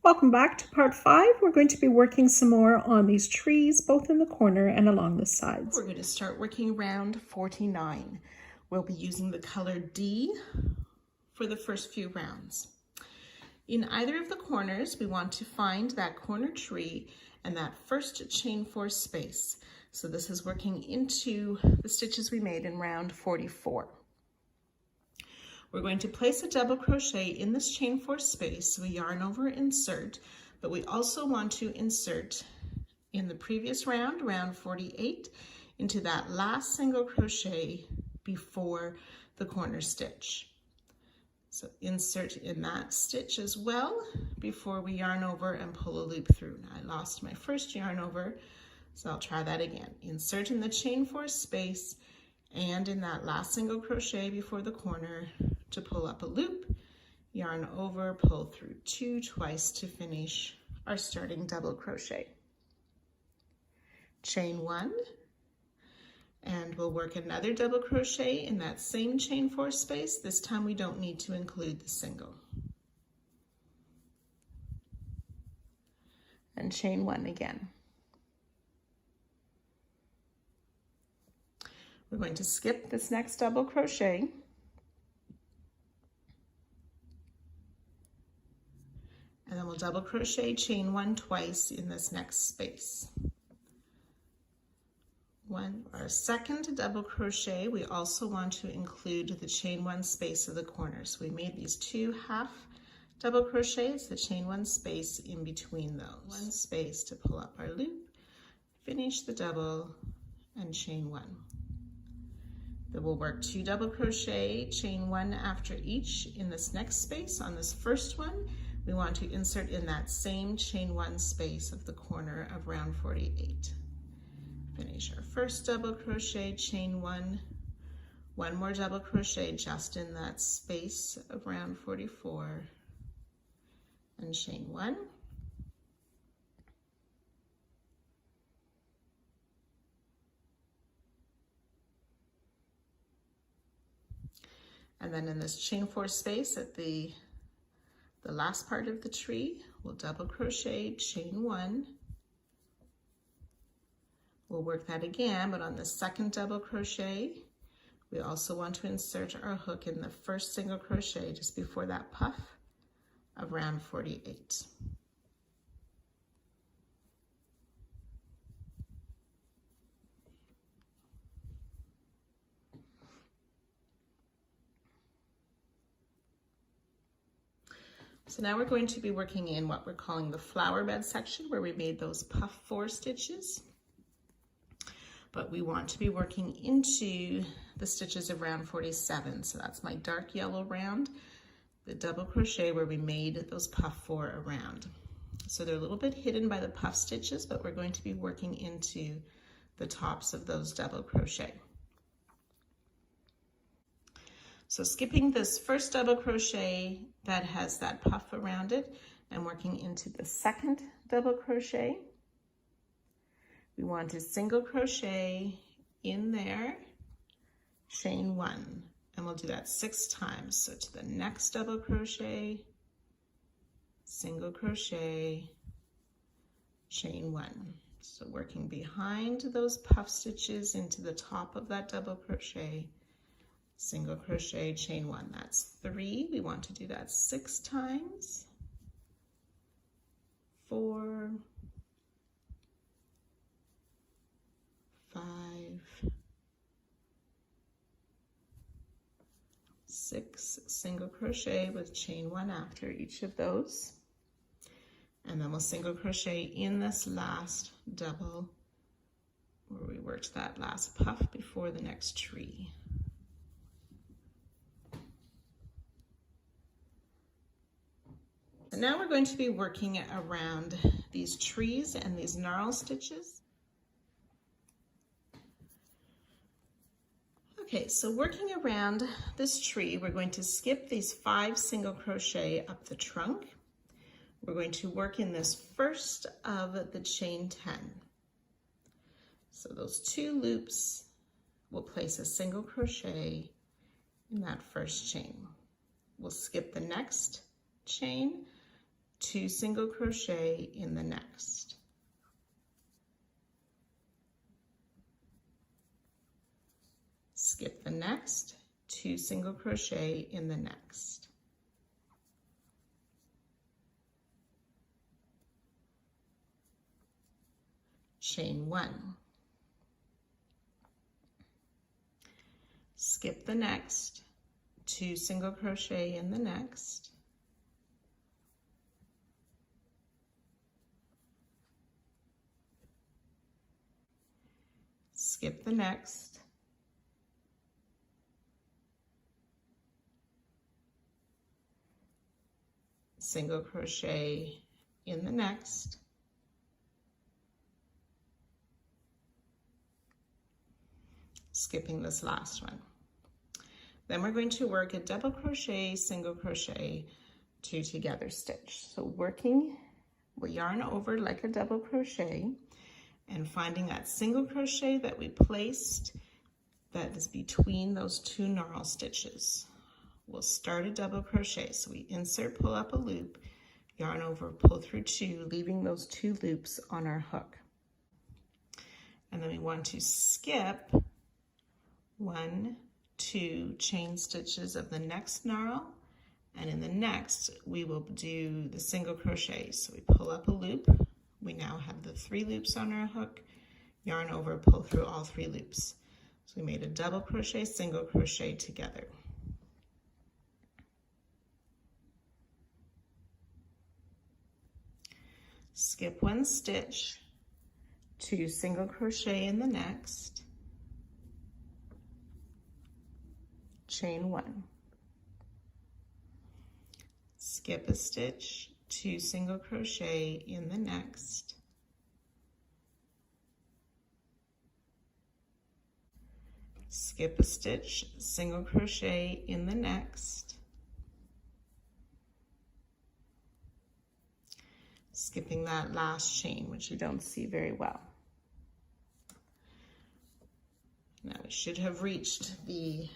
Welcome back to part 5. We're going to be working some more on these trees, both in the corner and along the sides. We're going to start working round 49. We'll be using the color D for the first few rounds. In either of the corners, we want to find that corner tree and that first chain 4 space. So this is working into the stitches we made in round 44. We're going to place a double crochet in this chain 4 space, so we yarn over, insert, but we also want to insert in the previous round, round 48, into that last single crochet before the corner stitch. So insert in that stitch as well before we yarn over and pull a loop through. Now I lost my first yarn over, so I'll try that again. Insert in the chain 4 space and in that last single crochet before the corner to pull up a loop, yarn over, pull through 2 twice to finish our starting double crochet. Chain 1, and we'll work another double crochet in that same chain 4 space. This time we don't need to include the single. And chain 1 again. We're going to skip this next double crochet. And then we'll double crochet, chain 1 twice in this next space. Our second double crochet, we also want to include the chain 1 space of the corner. So we made these 2 half double crochets, the chain 1 space in between those. 1 space to pull up our loop, finish the double, and chain 1. Then we'll work 2 double crochet, chain 1 after each in this next space. On this first one, we want to insert in that same chain 1 space of the corner of round 48. Finish our first double crochet, chain 1, 1 more double crochet just in that space of round 44, and chain 1. And then in this chain 4 space at the last part of the tree, we'll double crochet, chain 1. We'll work that again, but on the second double crochet, we also want to insert our hook in the first single crochet just before that puff of round 48. So now we're going to be working in what we're calling the flower bed section, where we made those puff 4 stitches. But we want to be working into the stitches of round 47. So that's my dark yellow round, the double crochet where we made those puff 4 around. So they're a little bit hidden by the puff stitches, but we're going to be working into the tops of those double crochet. So skipping this first double crochet that has that puff around it and working into the second double crochet, we want to single crochet in there, chain 1, and we'll do that 6 times. So to the next double crochet, single crochet, chain 1. So working behind those puff stitches into the top of that double crochet, single crochet, chain 1. That's 3. We want to do that 6 times. 4, 5, 6, single crochet with chain 1 after each of those, and then we'll single crochet in this last double where we worked that last puff before the next tree. And now we're going to be working around these trees and these knarl stitches. Okay, so working around this tree, we're going to skip these 5 single crochet up the trunk. We're going to work in this first of the chain 10. So those 2 loops, we'll place a single crochet in that first chain. We'll skip the next chain, 2 single crochet in the next. Skip the next, 2 single crochet in the next. Chain 1. Skip the next, 2 single crochet in the next. Skip the next, single crochet in the next, skipping this last one. Then we're going to work a double crochet, single crochet, 2 together stitch. So working, we'll yarn over like a double crochet and finding that single crochet that we placed that is between those 2 knurl stitches. We'll start a double crochet. So we insert, pull up a loop, yarn over, pull through 2, leaving those 2 loops on our hook. And then we want to skip 1, 2 chain stitches of the next knurl, and in the next we will do the single crochet. So we pull up a loop. We now have the 3 loops on our hook, yarn over, pull through all 3 loops. So we made a double crochet, single crochet together. Skip 1 stitch, 2 single crochet in the next, chain 1. Skip a stitch, 2 single crochet in the next, skip a stitch, single crochet in the next, skipping that last chain, which you don't see very well. Now we should have reached the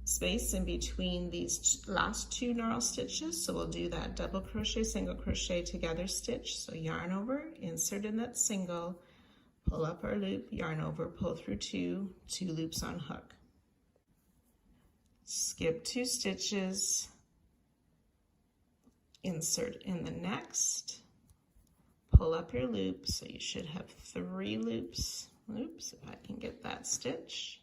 space in between these last 2 knurl stitches, so we'll do that double crochet, single crochet together stitch. So yarn over, insert in that single, pull up our loop, yarn over, pull through 2 loops on hook. Skip 2 stitches, insert in the next, pull up your loop, so you should have 3 loops. Oops, if I can get that stitch.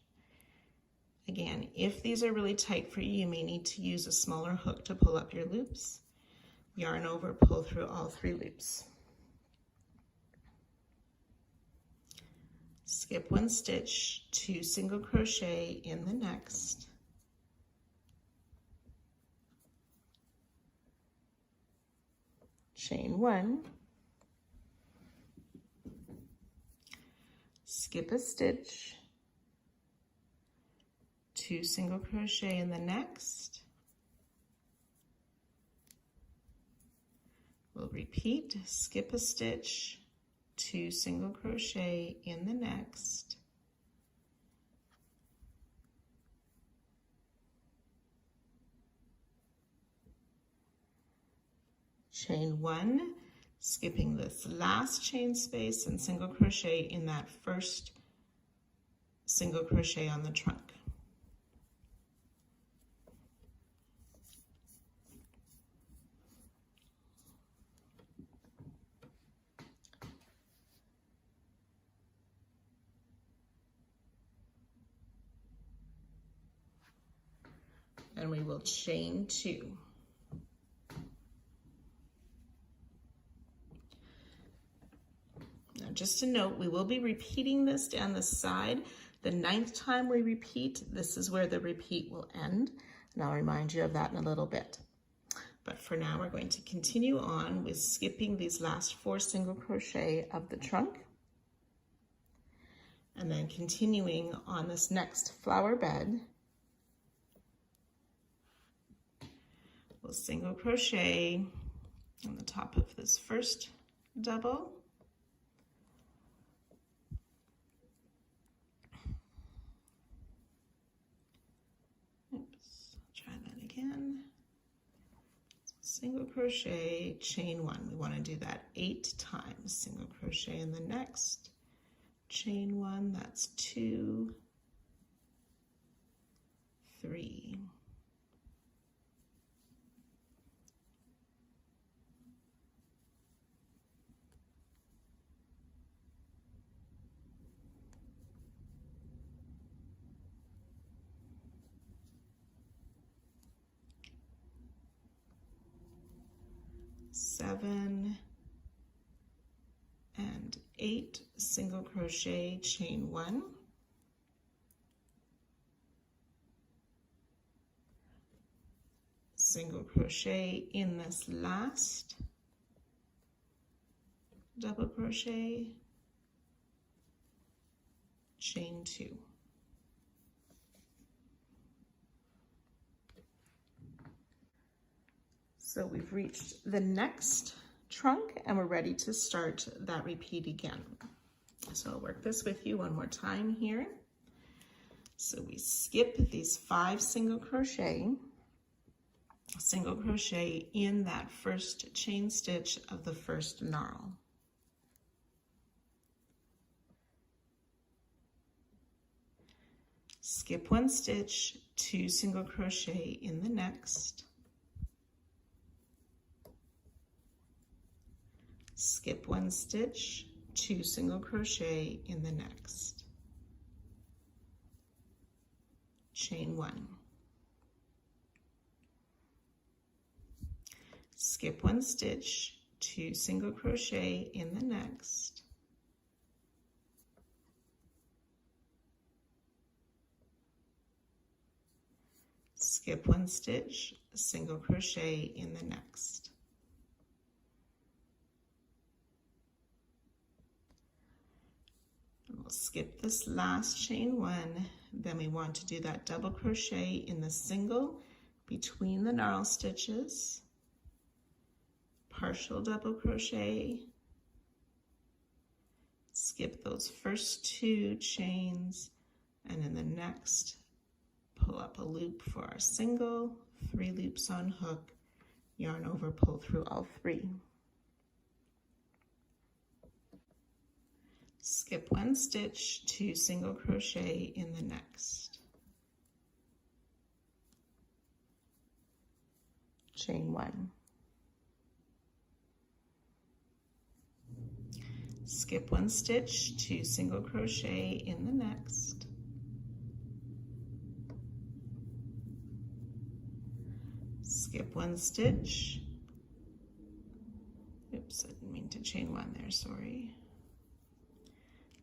Again, if these are really tight for you, you may need to use a smaller hook to pull up your loops. Yarn over, pull through all 3 loops. Skip 1 stitch, 2 single crochet in the next. Chain 1. Skip a stitch, 2 single crochet in the next. We'll repeat, skip a stitch, 2 single crochet in the next. Chain 1, skipping this last chain space and single crochet in that first single crochet on the trunk. And we will chain 2. Now just a note, we will be repeating this down the side. The 9th time we repeat, this is where the repeat will end, and I'll remind you of that in a little bit. But for now, we're going to continue on with skipping these last 4 single crochet of the trunk, and then continuing on this next flower bed. We'll single crochet on the top of this first double. Oops, try that again. single crochet, chain 1. We want to do that 8 times. Single crochet in the next, chain 1, that's 2, 3. Seven and 8, single crochet, chain 1, single crochet in this last double crochet, chain 2. So we've reached the next trunk and we're ready to start that repeat again. So I'll work this with you one more time here. So we skip these 5 single crochet in that first chain stitch of the first knurl. Skip 1 stitch, 2 single crochet in the next. Skip 1 stitch, 2 single crochet in the next. Chain 1. Skip 1 stitch, 2 single crochet in the next. Skip 1 stitch, single crochet in the next. We'll skip this last chain 1, then we want to do that double crochet in the single between the knurl stitches, partial double crochet, skip those first 2 chains, and in the next pull up a loop for our single, 3 loops on hook, yarn over, pull through all 3. Skip 1 stitch, 2 single crochet in the next. Chain 1. Skip 1 stitch, 2 single crochet in the next. Skip 1 stitch. Oops, I didn't mean to chain 1 there, sorry.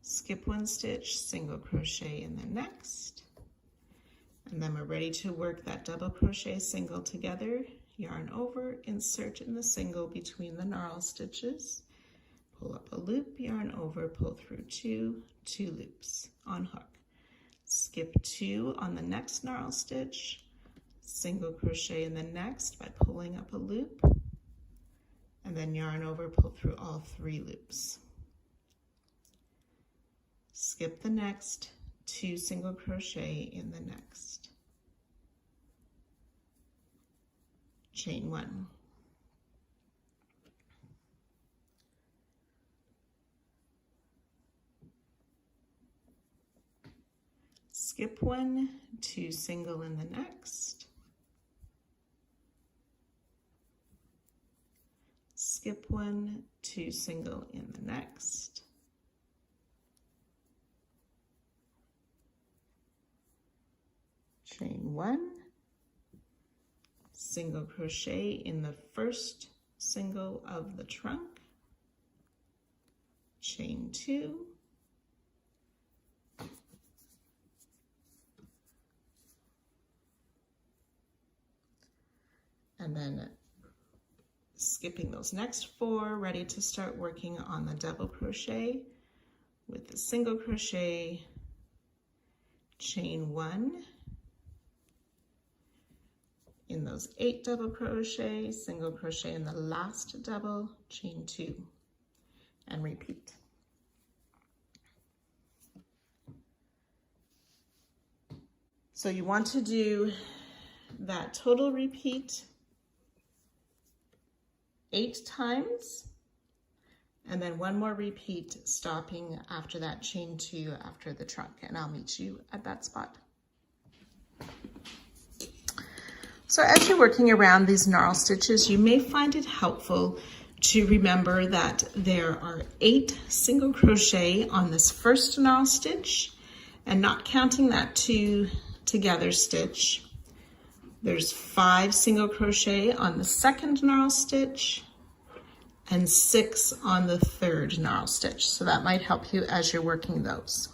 Skip 1 stitch, single crochet in the next, and then we're ready to work that double crochet single together, yarn over, insert in the single between the knurl stitches, pull up a loop, yarn over, pull through 2 loops on hook, skip 2 on the next knurl stitch, single crochet in the next by pulling up a loop, and then yarn over, pull through all 3 loops. Skip the next, 2 single crochet in the next. Chain 1. Skip 1, 2 single in the next. Skip 1, 2 single in the next. Chain 1, single crochet in the first single of the trunk, chain 2, and then skipping those next 4, ready to start working on the double crochet with the single crochet, chain 1, in those 8 double crochet, single crochet in the last double, chain 2, and repeat. So you want to do that total repeat 8 times, and then 1 more repeat, stopping after that chain 2 after the trunk, and I'll meet you at that spot. So as you're working around these knarl stitches, you may find it helpful to remember that there are 8 single crochet on this first knarl stitch, and not counting that 2 together stitch, there's 5 single crochet on the second knarl stitch and 6 on the third knarl stitch. So that might help you as you're working those.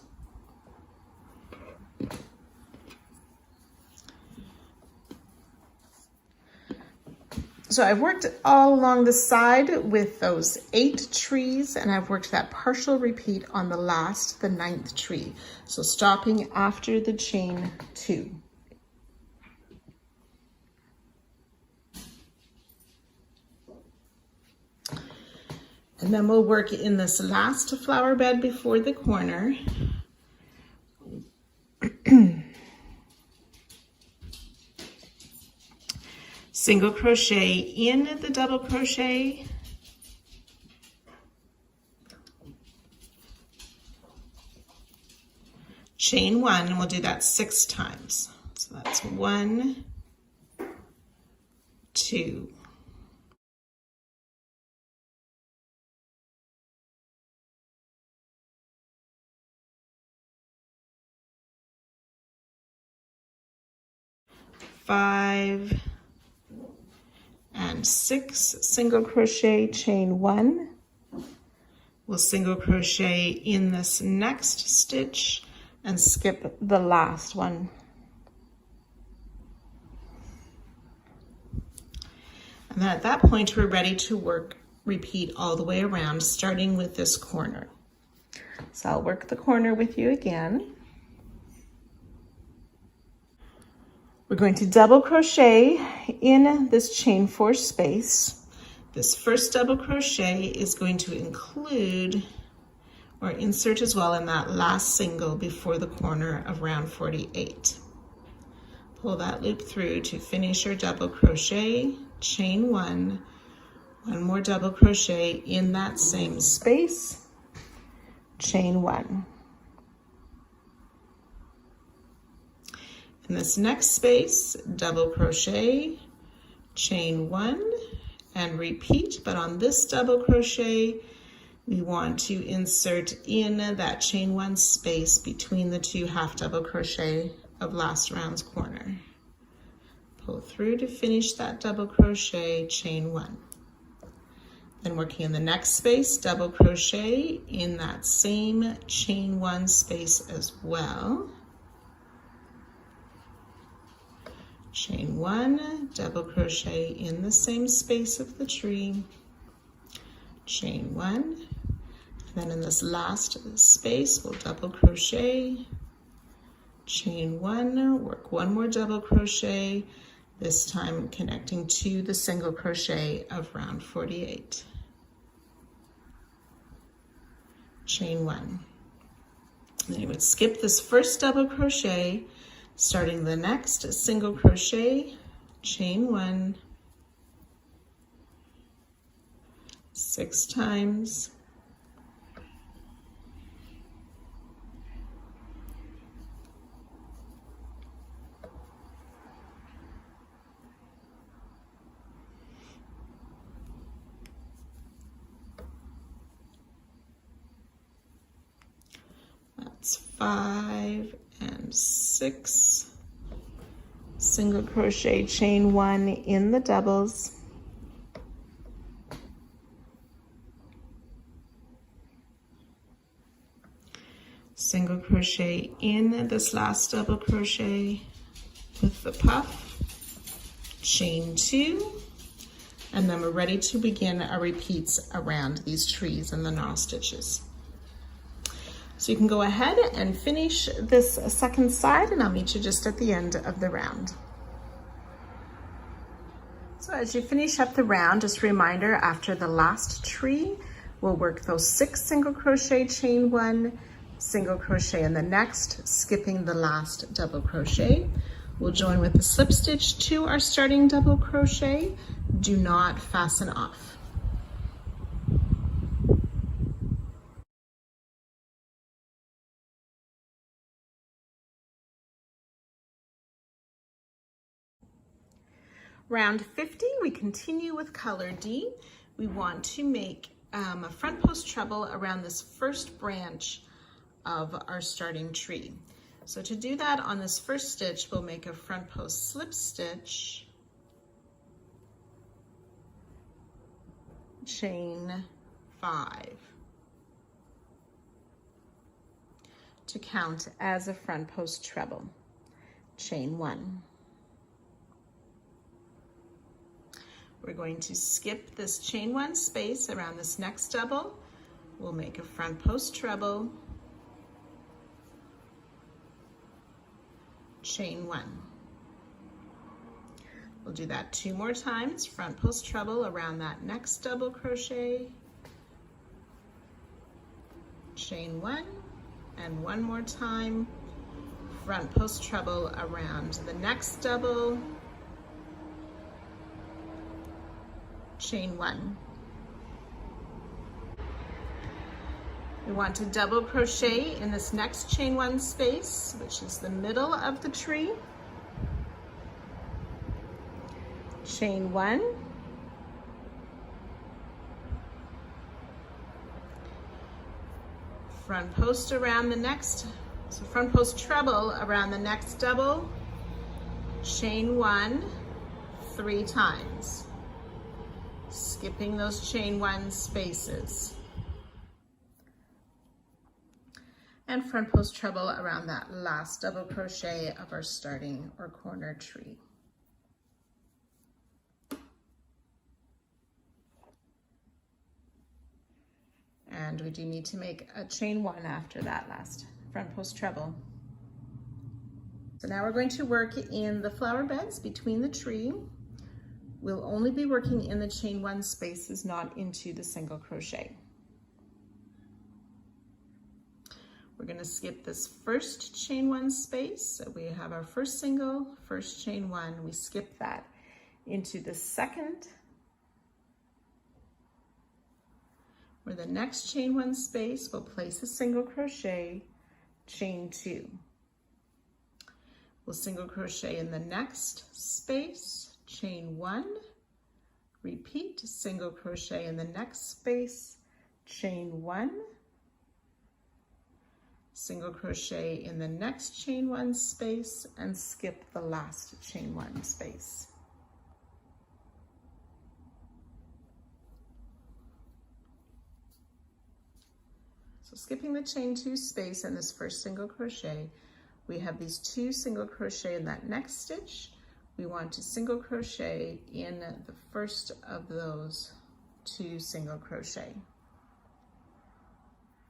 So I've worked all along the side with those 8 trees, and I've worked that partial repeat on the last, the 9th tree. So stopping after the chain 2. And then we'll work in this last flower bed before the corner. Single crochet in the double crochet, chain 1, and we'll do that 6 times. So that's 1, 2, 5, and 6 single crochet, chain 1. We'll single crochet in this next stitch and skip the last one. And then at that point, we're ready to work, repeat all the way around, starting with this corner. So I'll work the corner with you again. We're going to double crochet in this chain 4 space. This first double crochet is going to include or insert as well in that last single before the corner of round 48. Pull that loop through to finish your double crochet, chain 1, 1 more double crochet in that same space, chain 1. In this next space, double crochet, chain 1, and repeat, but on this double crochet, we want to insert in that chain 1 space between the 2 half double crochet of last round's corner. Pull through to finish that double crochet, chain 1. Then working in the next space, double crochet in that same chain 1 space as well. Chain 1, double crochet in the same space of the tree, chain 1, and then in this last space we'll double crochet, chain 1, work 1 more double crochet, this time connecting to the single crochet of round 48. Chain 1. Then you would skip this first double crochet, starting the next single crochet, chain 1, 6 times, that's 5 and 6 single crochet, chain 1 in the doubles, single crochet in this last double crochet with the puff, chain 2, and then we're ready to begin our repeats around these trees and the knot stitches. So you can go ahead and finish this second side, and I'll meet you just at the end of the round. So as you finish up the round, just a reminder, after the last tree, we'll work those 6 single crochet, chain 1, single crochet in the next, skipping the last double crochet. We'll join with the slip stitch to our starting double crochet. Do not fasten off. Round 50, we continue with color D. We want to make a front post treble around this first branch of our starting tree. So to do that, on this first stitch, we'll make a front post slip stitch, chain 5 to count as a front post treble, chain 1. We're going to skip this chain 1 space around this next double. We'll make a front post treble, chain 1. We'll do that 2 more times, front post treble around that next double crochet, chain 1, and 1 more time, front post treble around the next double, chain 1. We want to double crochet in this next chain 1 space, which is the middle of the tree. Chain 1. Front post around the next, so front post treble around the next double, chain 1 3 times, skipping those chain 1 spaces. And front post treble around that last double crochet of our starting or corner tree. And we do need to make a chain 1 after that last front post treble. So now we're going to work in the flower beds between the tree. We'll only be working in the chain 1 spaces, not into the single crochet. We're going to skip this first chain 1 space. So we have our first single, first chain 1. We skip that into the second, where the next chain 1 space, we'll place a single crochet, chain 2. We'll single crochet in the next space, chain 1, repeat, single crochet in the next space, chain 1, single crochet in the next chain 1 space, and skip the last chain 1 space. So skipping the chain 2 space in this first single crochet, we have these 2 single crochet in that next stitch. We want to single crochet in the first of those 2 single crochet.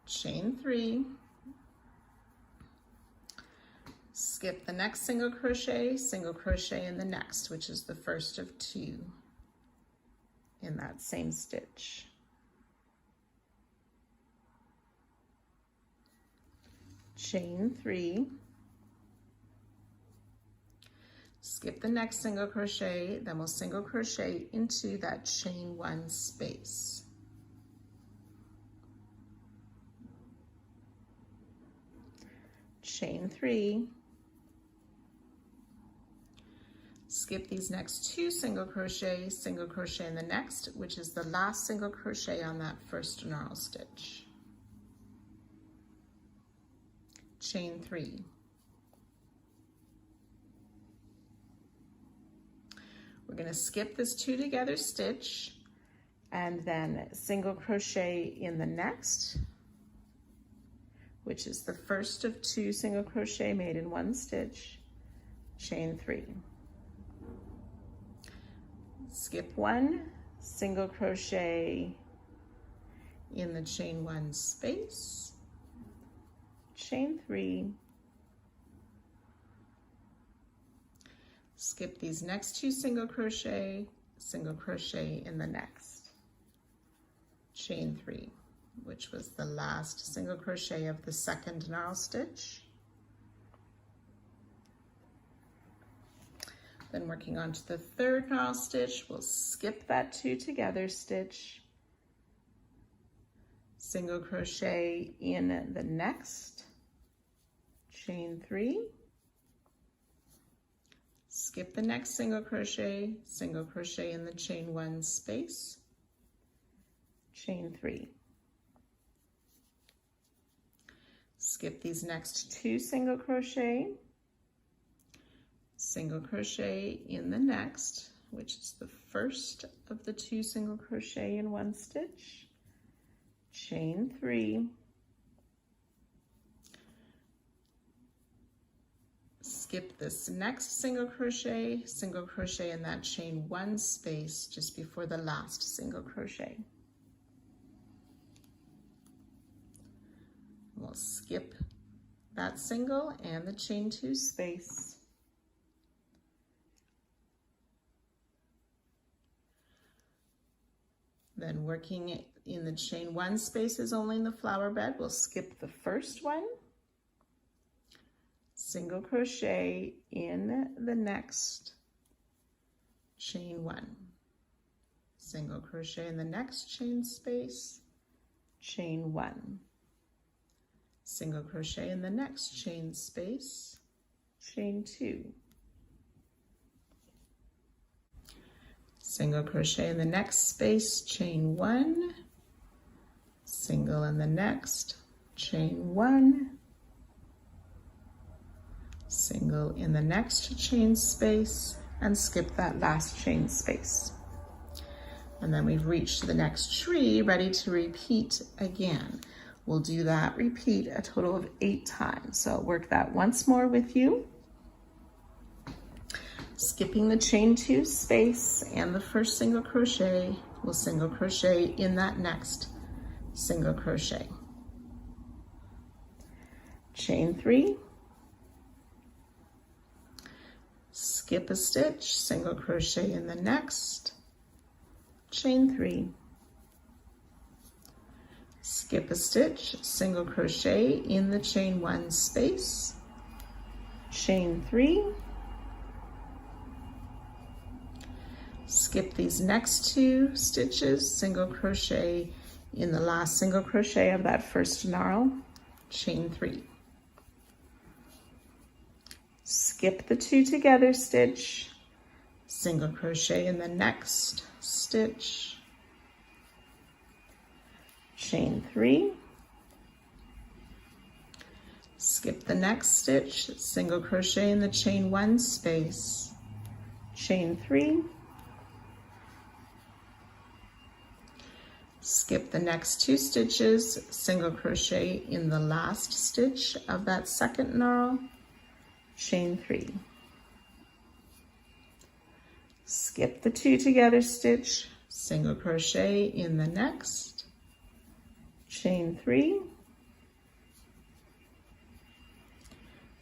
Chain 3, skip the next single crochet in the next, which is the first of 2 in that same stitch. Chain 3, skip the next single crochet, then we'll single crochet into that chain 1 space. Chain 3, skip these next 2 single crochet in the next, which is the last single crochet on that first knurl stitch. Chain 3. We're going to skip this 2 together stitch and then single crochet in the next, which is the first of 2 single crochet made in 1 stitch, chain 3. Skip 1, single crochet in the chain 1 space, chain 3, skip these next 2 single crochet in the next, chain 3, which was the last single crochet of the second knurl stitch. Then working on to the third knurl stitch, we'll skip that 2 together stitch, single crochet in the next, chain 3, skip the next single crochet in the chain 1 space, chain 3. Skip these next 2 single crochet in the next, which is the first of the 2 single crochet in 1 stitch, chain 3, skip this next single crochet in that chain 1 space just before the last single crochet. We'll skip that single and the chain 2 space. Then working in the chain 1 spaces only in the flower bed, we'll skip the first one, single crochet in the next chain 1, single crochet in the next chain space, chain 1, single crochet in the next chain space, chain 2, single crochet in the next space, chain 1, single in the next, chain 1, single in the next chain space, and skip that last chain space. And then we've reached the next tree, ready to repeat again. We'll do that repeat a total of 8 times. So I'll work that once more with you. Skipping the chain 2 space and the first single crochet, we'll single crochet in that next single crochet. Chain 3, skip a stitch, single crochet in the next, chain 3, skip a stitch, single crochet in the chain 1 space, chain 3, skip these next 2 stitches, single crochet in the last single crochet of that first knurl, chain 3. Skip the 2 together stitch, single crochet in the next stitch, chain 3, skip the next stitch, single crochet in the chain 1 space, chain 3, skip the next 2 stitches, single crochet in the last stitch of that second knurl, chain 3. Skip the 2 together stitch, single crochet in the next, chain 3,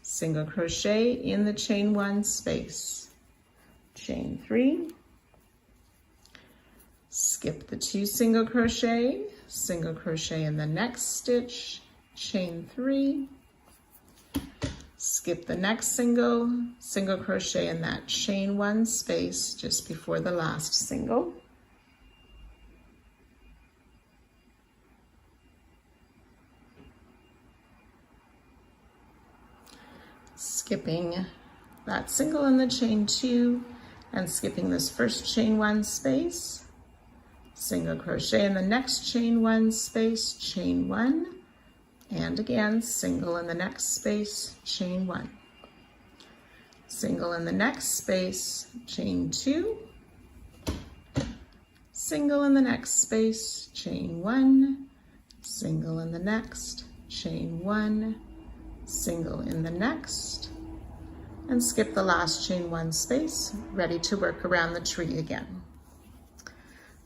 single crochet in the chain 1 space, chain 3, skip the 2 single crochet in the next stitch, chain 3, skip the next single crochet in that chain 1 space just before the last single, skipping that single in the chain 2 and skipping this first chain 1 space, single crochet in the next chain 1 space, chain 1, and again single in the next space, chain 1, single in the next space, chain 2, single in the next space, chain 1, single in the next, chain 1, single in the next, and skip the last chain 1 space, ready to work around the tree again.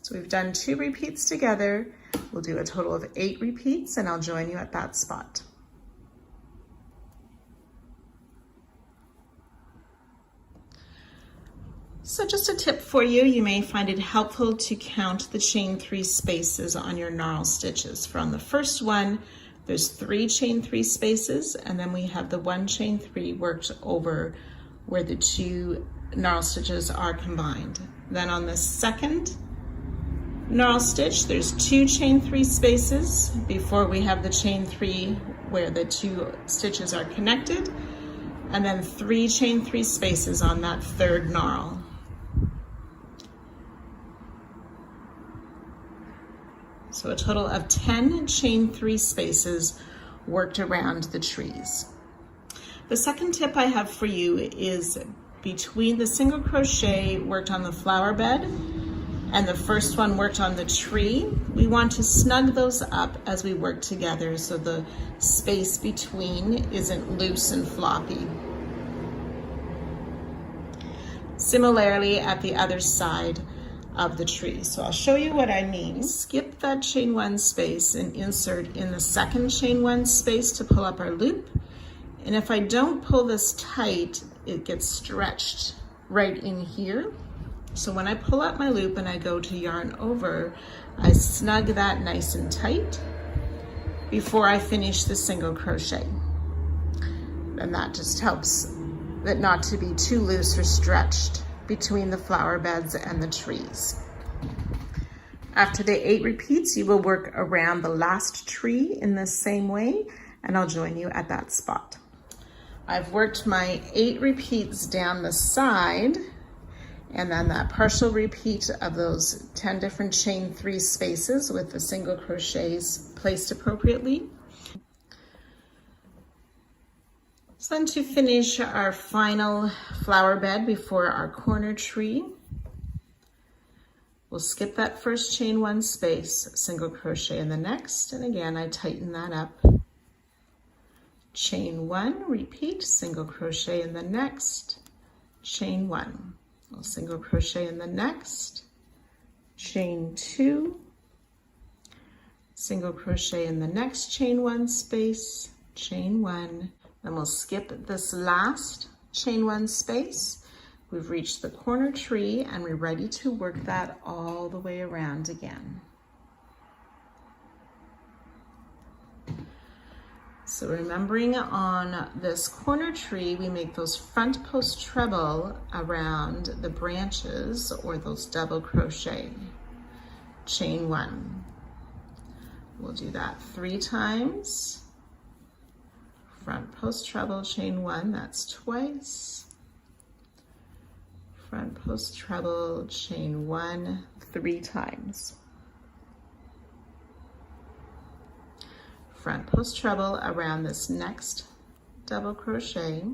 So we've done 2 repeats together. We'll do a total of 8 repeats, and I'll join you at that spot. So just a tip for you, you may find it helpful to count the chain 3 spaces on your knurl stitches. For on the first one, there's 3 chain 3 spaces, and then we have the 1 chain 3 worked over where the 2 knurl stitches are combined. Then on the second knurl stitch, there's 2 chain 3 spaces before we have the chain 3 where the 2 stitches are connected, and then 3 chain 3 spaces on that third knurl. So a total of 10 chain 3 spaces worked around the trees. The second tip I have for you is between the single crochet worked on the flower bed and the first one worked on the tree, we want to snug those up as we work together so the space between isn't loose and floppy. Similarly at the other side of the tree. So I'll show you what I mean. Skip that chain 1 space and insert in the second chain 1 space to pull up our loop. And if I don't pull this tight, it gets stretched right in here. So when I pull up my loop and I go to yarn over, I snug that nice and tight before I finish the single crochet. And that just helps it not to be too loose or stretched between the flower beds and the trees. After the 8 repeats, you will work around the last tree in the same way, and I'll join you at that spot. I've worked my 8 repeats down the side, and then that partial repeat of those 10 different chain 3 spaces with the single crochets placed appropriately. So then to finish our final flower bed before our corner tree, we'll skip that first chain 1 space, single crochet in the next, and again I tighten that up. Chain 1, repeat, single crochet in the next, chain 1. We'll single crochet in the next, chain 2, single crochet in the next chain 1 space, chain 1. Then we'll skip this last chain 1 space. We've reached the corner tree and we're ready to work that all the way around again. So remembering on this corner tree, we make those front post treble around the branches or those double crochet, chain 1. We'll do that 3 times. Front post treble, chain 1, that's twice. Front post treble, chain 1, 3 times. Front post treble around this next double crochet,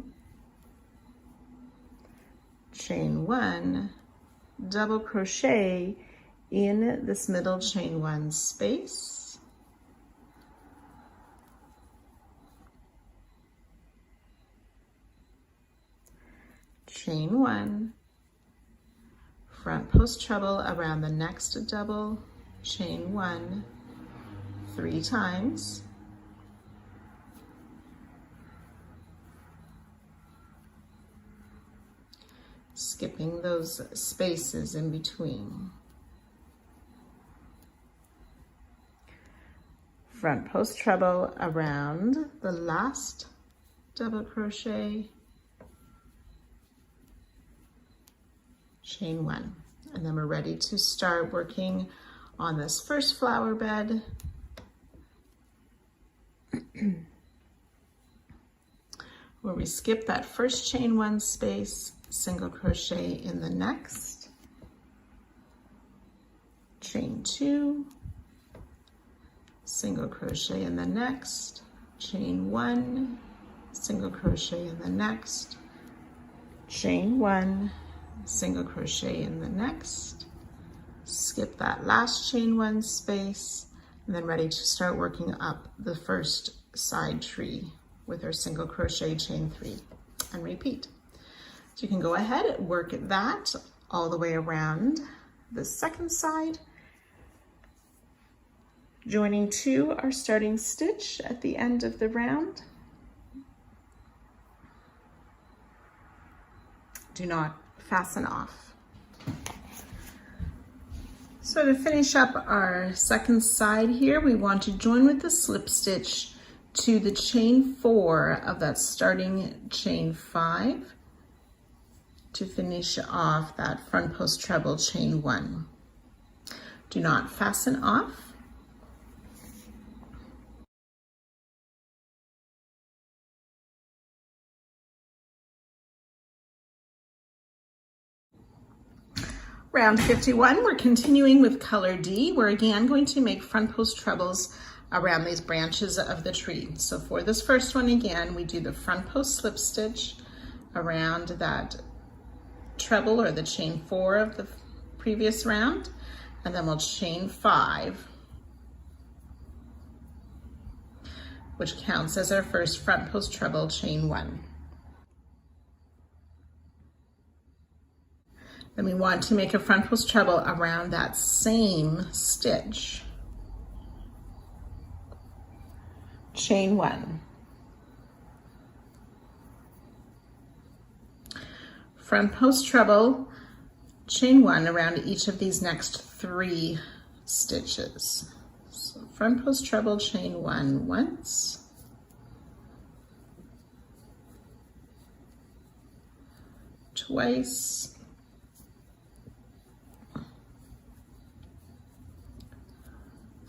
chain 1, double crochet in this middle chain 1 space. Chain 1, front post treble around the next double, chain 1, 3 times. Skipping those spaces in between. Front post treble around the last double crochet, chain 1, and then we're ready to start working on this first flower bed. Where we skip that first chain 1 space, single crochet in the next, chain 2, single crochet in the next, chain 1, single crochet in the next, chain 1, single crochet in the next, skip that last chain 1 space, and then ready to start working up the first side tree with our single crochet, chain 3, and repeat. So you can go ahead and work that all the way around the second side, joining to our starting stitch at the end of the round. Do not fasten off. So to finish up our second side here, we want to join with the slip stitch to the chain 4 of that starting chain 5 to finish off that front post treble, chain 1. Do not fasten off. Round 51, we're continuing with color D. We're again going to make front post trebles around these branches of the tree. So for this first one, again, we do the front post slip stitch around that treble or the chain 4 of the previous round, and then we'll chain 5, which counts as our first front post treble, chain 1. Then we want to make a front post treble around that same stitch. Chain 1. Front post treble, chain 1 around each of these next 3 stitches. So front post treble, chain 1 once. Twice.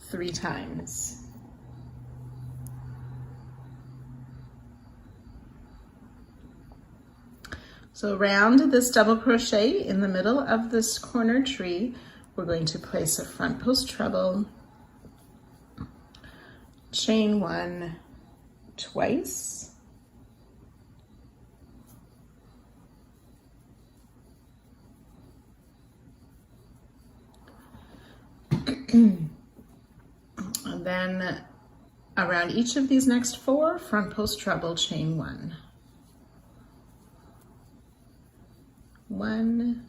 3 times. So around this double crochet in the middle of this corner tree, we're going to place a front post treble, chain 1 twice, and then around each of these next 4, front post treble, chain 1. 1,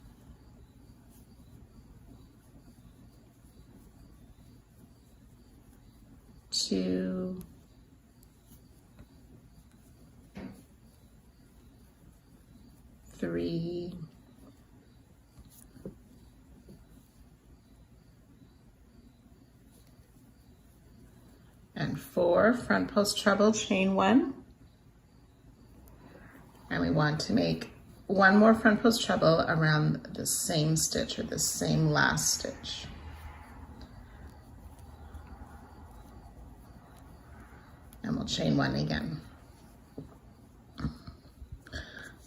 2, 3, 4, front post treble, chain 1. And we want to make 1 more front post treble around the same stitch or the same last stitch. And we'll chain 1 again.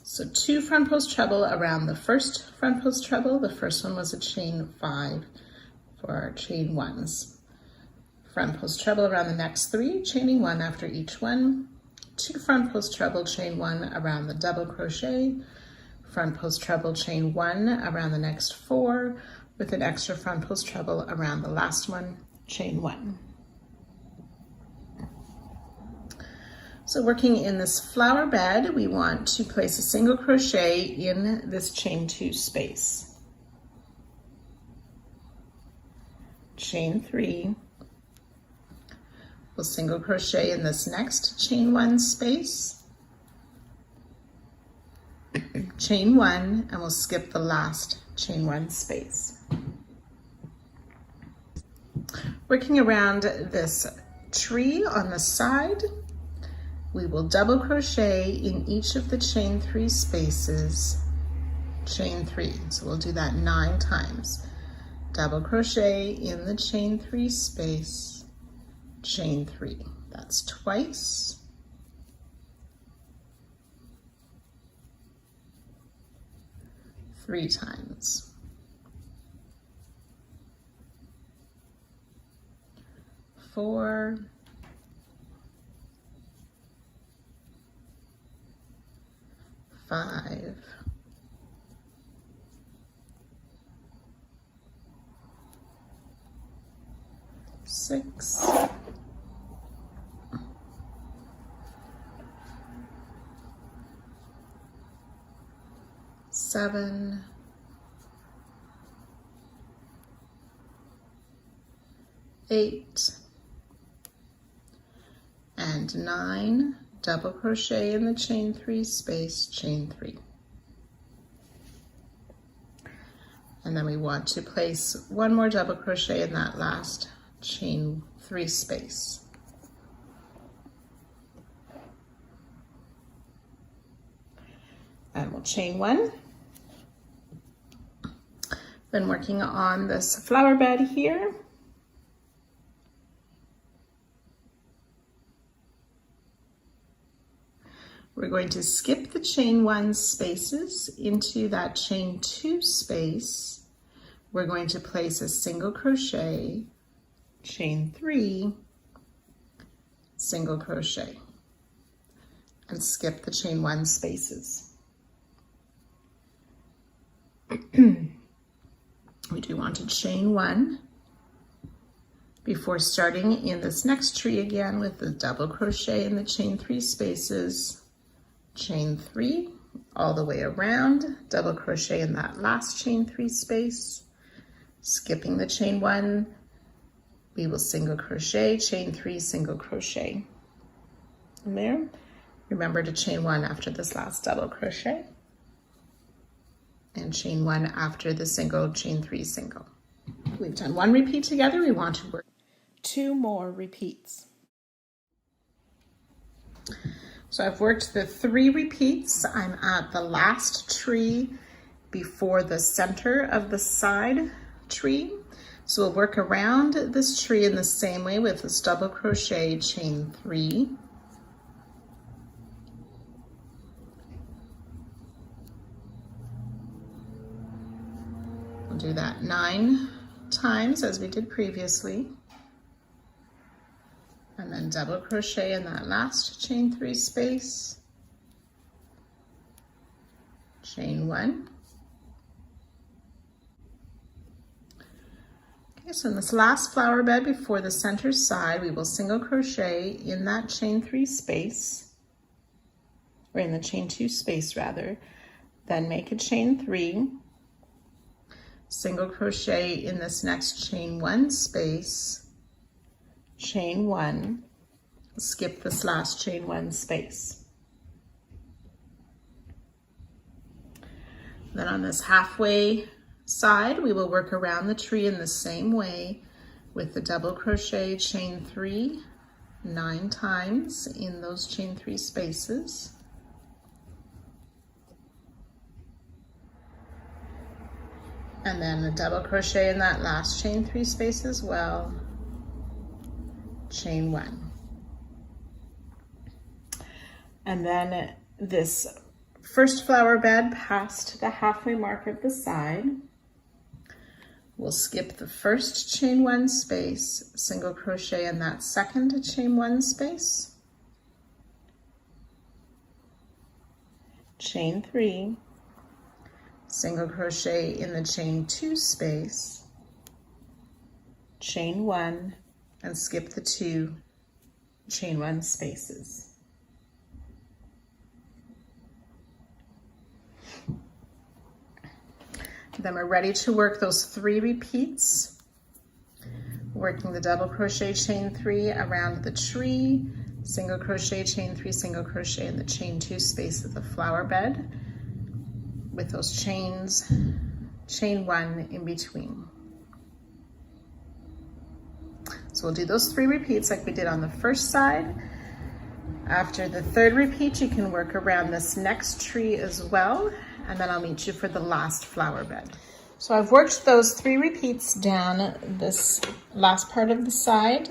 So 2 front post treble around the first front post treble. The first one was a chain 5 for our chain 1s. Front post treble around the next 3, chaining 1 after each one. 2 front post treble, chain 1 around the double crochet. Front post treble, chain 1 around the next 4 with an extra front post treble around the last one, chain 1. So working in this flower bed, we want to place a single crochet in this chain 2 space. Chain 3. We'll single crochet in this next chain 1 space. Chain 1, and we'll skip the last chain 1 space. Working around this tree on the side, we will double crochet in each of the chain 3 spaces, chain 3. So we'll do that 9 times. Double crochet in the chain 3 space, chain 3. That's twice. Three times. 4, 5, 6, 7, 8, and 9. Double crochet in the chain 3 space, chain 3. And then we want to place 1 more double crochet in that last chain 3 space. And we'll chain 1. Then working on this flower bed here. We're going to skip the chain 1 spaces into that chain 2 space we're going to place a single crochet, chain 3, single crochet, and skip the chain 1 spaces. We do want to chain 1 before starting in this next tree again with the double crochet in the chain 3 spaces, chain 3 all the way around, double crochet in that last chain 3 space, skipping the chain 1, we will single crochet, chain 3, single crochet. And there, remember to chain 1 after this last double crochet, and chain 1 after the single, chain 3, single. We've done 1 repeat together. We want to work 2 more repeats. So I've worked the 3 repeats. I'm at the last tree before the center of the side tree. So we'll work around this tree in the same way with this double crochet, chain 3. We'll do that 9 times as we did previously. And then double crochet in that last chain 3 space, chain 1. Okay, so in this last flower bed before the center side, we will single crochet in that chain 3 space, or in the chain 2 space rather, then make a chain 3, single crochet in this next chain 1 space, chain 1, skip this last chain 1 space. Then on this halfway side, we will work around the tree in the same way with the double crochet, chain 3, 9 times in those chain 3 spaces. And then the double crochet in that last chain 3 space as well, chain 1. And then this first flower bed past the halfway mark of the side, we'll skip the first chain 1 space, single crochet in that second chain 1 space, chain 3, single crochet in the chain 2 space, chain 1, and skip the 2 chain 1 spaces. Then we're ready to work those 3 repeats, working the double crochet, chain 3 around the tree, single crochet, chain 3, single crochet in the chain 2 space of the flower bed with those chains, chain 1 in between. So we'll do those 3 repeats like we did on the first side. After the 3rd repeat, you can work around this next tree as well, and then I'll meet you for the last flower bed. So I've worked those 3 repeats down this last part of the side,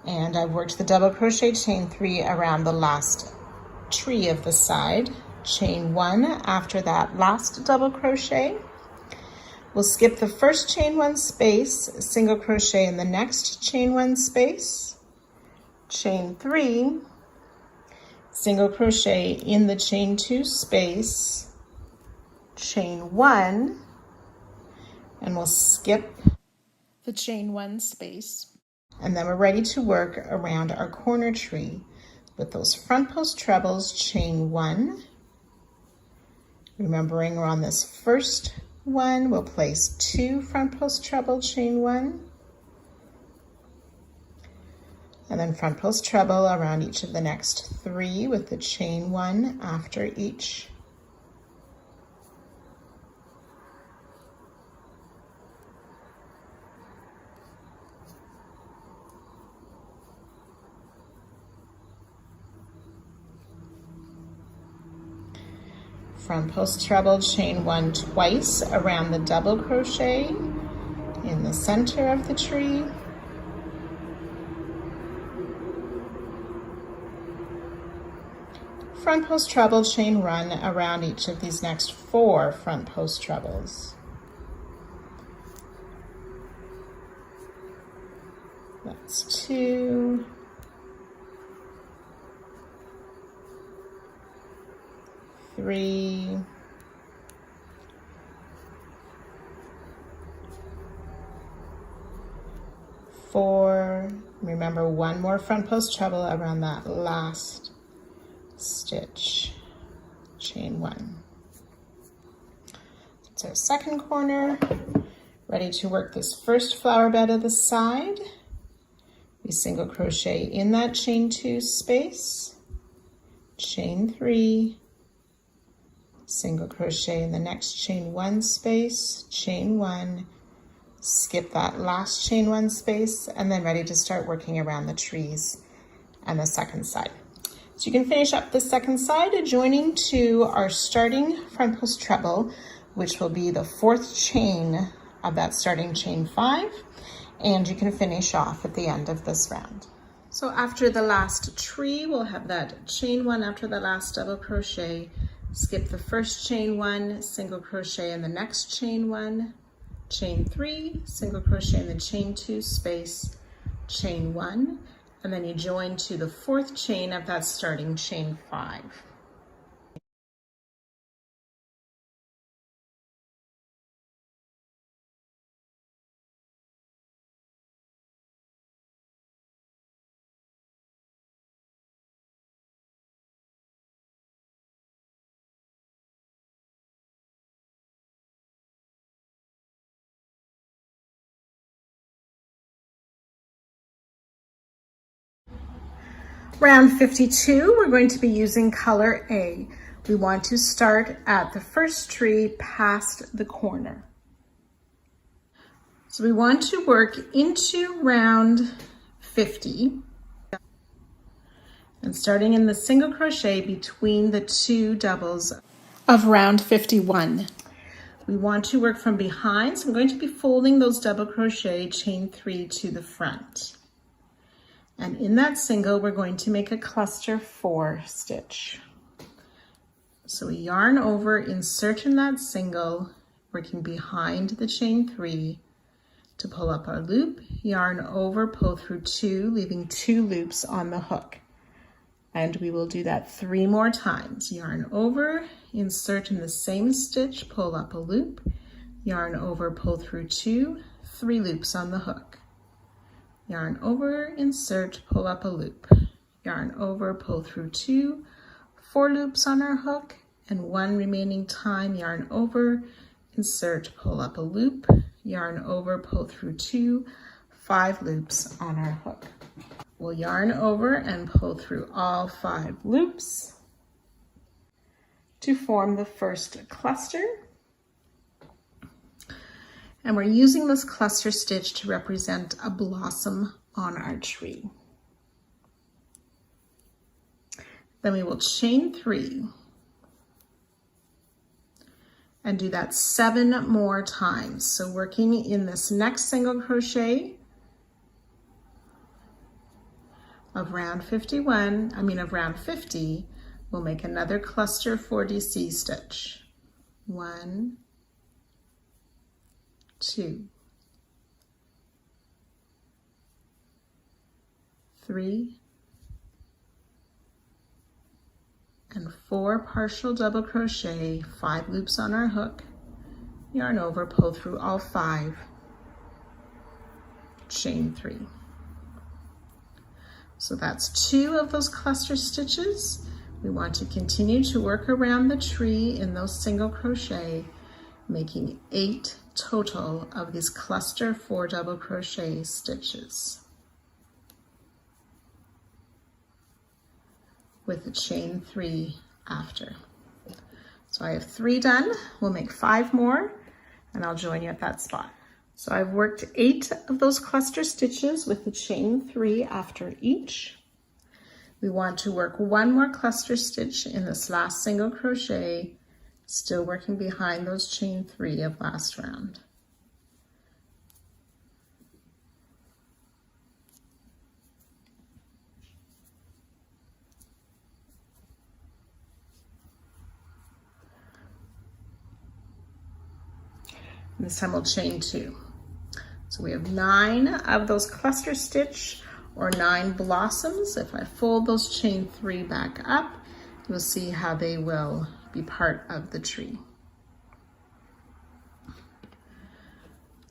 and I've worked the double crochet, chain 3 around the last tree of the side, chain 1 after that last double crochet. We'll skip the first chain 1 space, single crochet in the next chain 1 space, chain 3, single crochet in the chain 2 space, chain 1, and we'll skip the chain 1 space. And then we're ready to work around our corner tree with those front post trebles, chain 1. Remembering we're on this first one, we'll place 2 front post treble, chain 1, and then front post treble around each of the next 3 with the chain 1 after each. Front post treble, chain 1 twice around the double crochet in the center of the tree. Front post treble, chain 1 around each of these next 4 front post trebles. That's 2, 3, 4. Remember, one more front post treble around that last stitch. Chain 1. That's our second corner. Ready to work this first flower bed of the side. We single crochet in that chain 2 space, chain 3, single crochet in the next chain 1 space, chain 1, skip that last chain 1 space, and then ready to start working around the trees and the second side. So you can finish up the second side joining to our starting front post treble, which will be the 4th chain of that starting chain 5, and you can finish off at the end of this round. So after the last tree, we'll have that chain 1 after the last double crochet, skip the first chain 1, single crochet in the next chain 1, chain 3, single crochet in the chain 2 space, chain 1, and then you join to the 4th chain of that starting chain 5. Round 52, we're going to be using color A. We want to start at the first tree past the corner. So we want to work into round 50 and starting in the single crochet between the 2 doubles of round 51. We want to work from behind, so I'm going to be folding those double crochet chain 3 to the front. And in that single, we're going to make a cluster 4 stitch. So we yarn over, insert in that single, working behind the chain 3 to pull up our loop, yarn over, pull through 2, leaving 2 loops on the hook. And we will do that 3 more times. Yarn over, insert in the same stitch, pull up a loop, yarn over, pull through 2, 3 loops on the hook. Yarn over, insert, pull up a loop. Yarn over, pull through 2, 4 loops on our hook, and 1 remaining time, yarn over, insert, pull up a loop, yarn over, pull through 2, 5 loops on our hook. We'll yarn over and pull through all 5 loops to form the first cluster. And we're using this cluster stitch to represent a blossom on our tree. Then we will chain 3 and do that 7 more times. So working in this next single crochet of round 50, we'll make another cluster 4DC stitch. 1, 2, 3, and 4 partial double crochet, 5 loops on our hook, yarn over, pull through all 5, chain 3. So that's 2 of those cluster stitches. We want to continue to work around the tree in those single crochet, making 8 total of these cluster 4 double crochet stitches with a chain 3 after. So I have 3 done. We'll make 5 more and I'll join you at that spot. So I've worked 8 of those cluster stitches with the chain 3 after each. We want to work 1 more cluster stitch in this last single crochet, still working behind those chain 3 of last round. And this time we'll chain 2. So we have 9 of those cluster stitch or 9 blossoms. If I fold those chain 3 back up, you'll see how they will be part of the tree.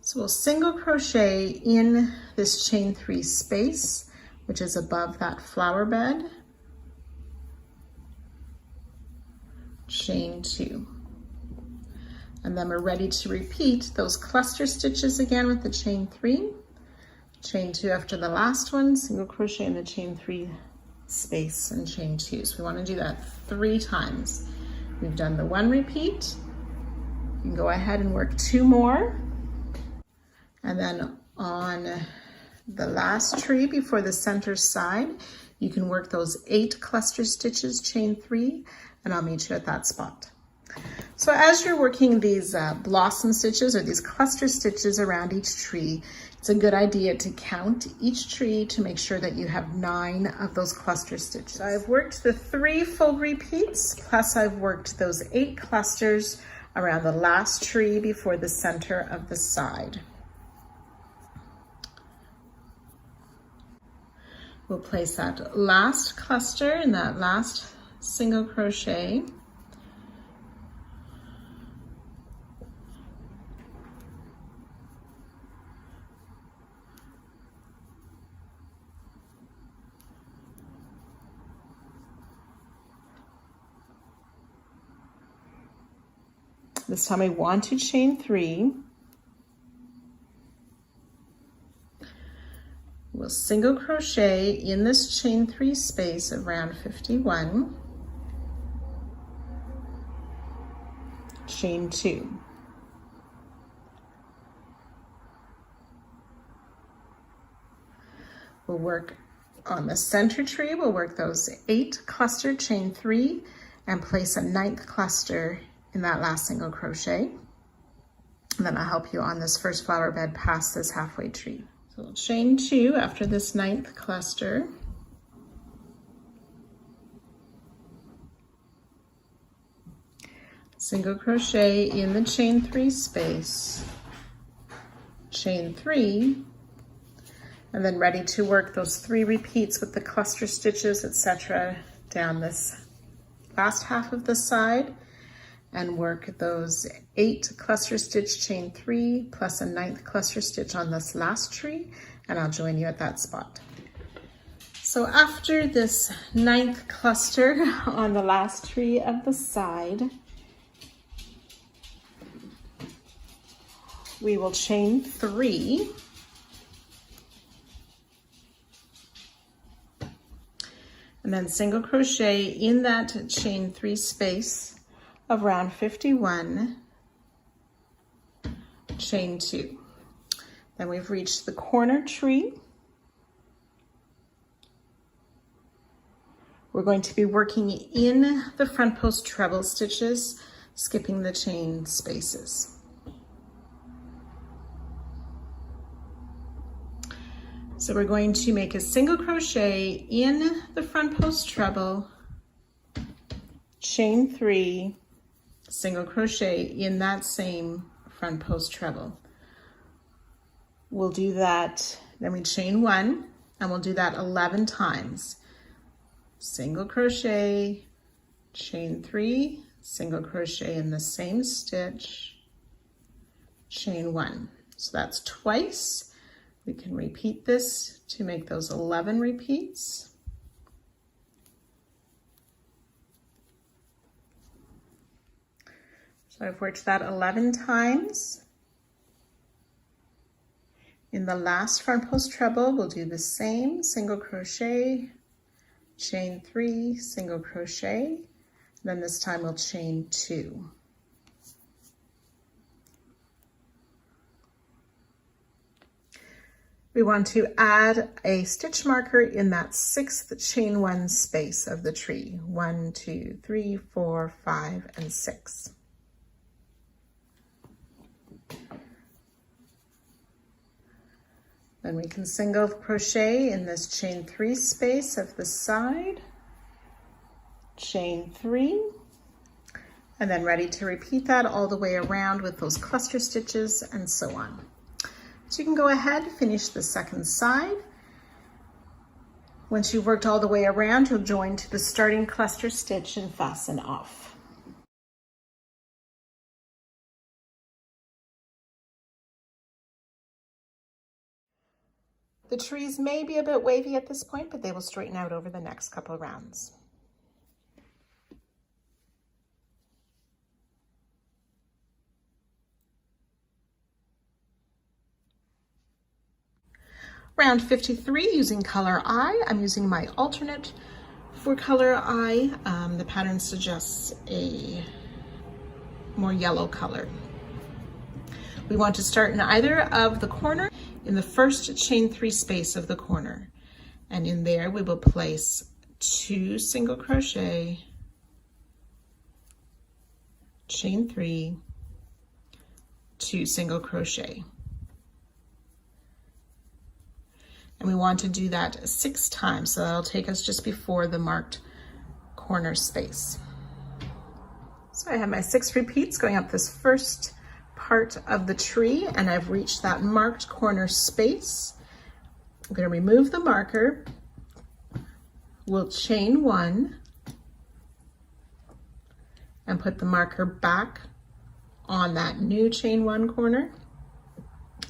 So we'll single crochet in this chain 3 space, which is above that flower bed, chain 2. And then we're ready to repeat those cluster stitches again with the chain 3, chain 2 after the last one, single crochet in the chain 3 space and chain 2. So we want to do that 3 times. We've done the 1 repeat. You can go ahead and work 2 more. And then on the last tree before the center side, you can work those 8 cluster stitches, chain 3, and I'll meet you at that spot. So as you're working these blossom stitches or these cluster stitches around each tree, it's a good idea to count each tree to make sure that you have 9 of those cluster stitches. So I've worked the 3 full repeats, plus I've worked those 8 clusters around the last tree before the center of the side. We'll place that last cluster in that last single crochet. This time I want to chain 3. We'll single crochet in this chain 3 space of round 51, chain 2. We'll work on the center tree, we'll work those 8 cluster chain 3 and place a 9th cluster in that last single crochet. And then I'll help you on this first flower bed past this halfway tree. So we'll chain 2 after this 9th cluster. Single crochet in the chain 3 space, chain 3, and then ready to work those 3 repeats with the cluster stitches, etc., down this last half of the side, and work those 8 cluster stitch chain 3 plus a 9th cluster stitch on this last tree, and I'll join you at that spot. So after this 9th cluster on the last tree of the side, we will chain 3, and then single crochet in that chain 3 space of round 51, chain 2. Then we've reached the corner tree. We're going to be working in the front post treble stitches, skipping the chain spaces. So we're going to make a single crochet in the front post treble, chain 3, single crochet in that same front post treble. We'll do that, then we chain 1, and we'll do that 11 times. Single crochet, chain 3, single crochet in the same stitch, chain 1. So that's twice. We can repeat this to make those 11 repeats. So I've worked that 11 times. In the last front post treble, we'll do the same, single crochet, chain 3, single crochet, then this time we'll chain 2. We want to add a stitch marker in that 6th chain 1 space of the tree. 1, 2, 3, 4, 5, and 6. Then we can single crochet in this chain 3 space of the side, chain 3, and then ready to repeat that all the way around with those cluster stitches and so on. So you can go ahead, finish the second side. Once you've worked all the way around, you'll join to the starting cluster stitch and fasten off. The trees may be a bit wavy at this point, but they will straighten out over the next couple rounds. Round 53 using color I. I'm using my alternate for color I. The pattern suggests a more yellow color. We want to start in either of the corner in the first chain 3 space of the corner. And in there we will place 2 single crochet, chain 3, 2 single crochet. And we want to do that 6 times, so that'll take us just before the marked corner space. So I have my 6 repeats going up this first part of the tree, and I've reached that marked corner space. I'm going to remove the marker. We'll chain 1 and put the marker back on that new chain 1 corner,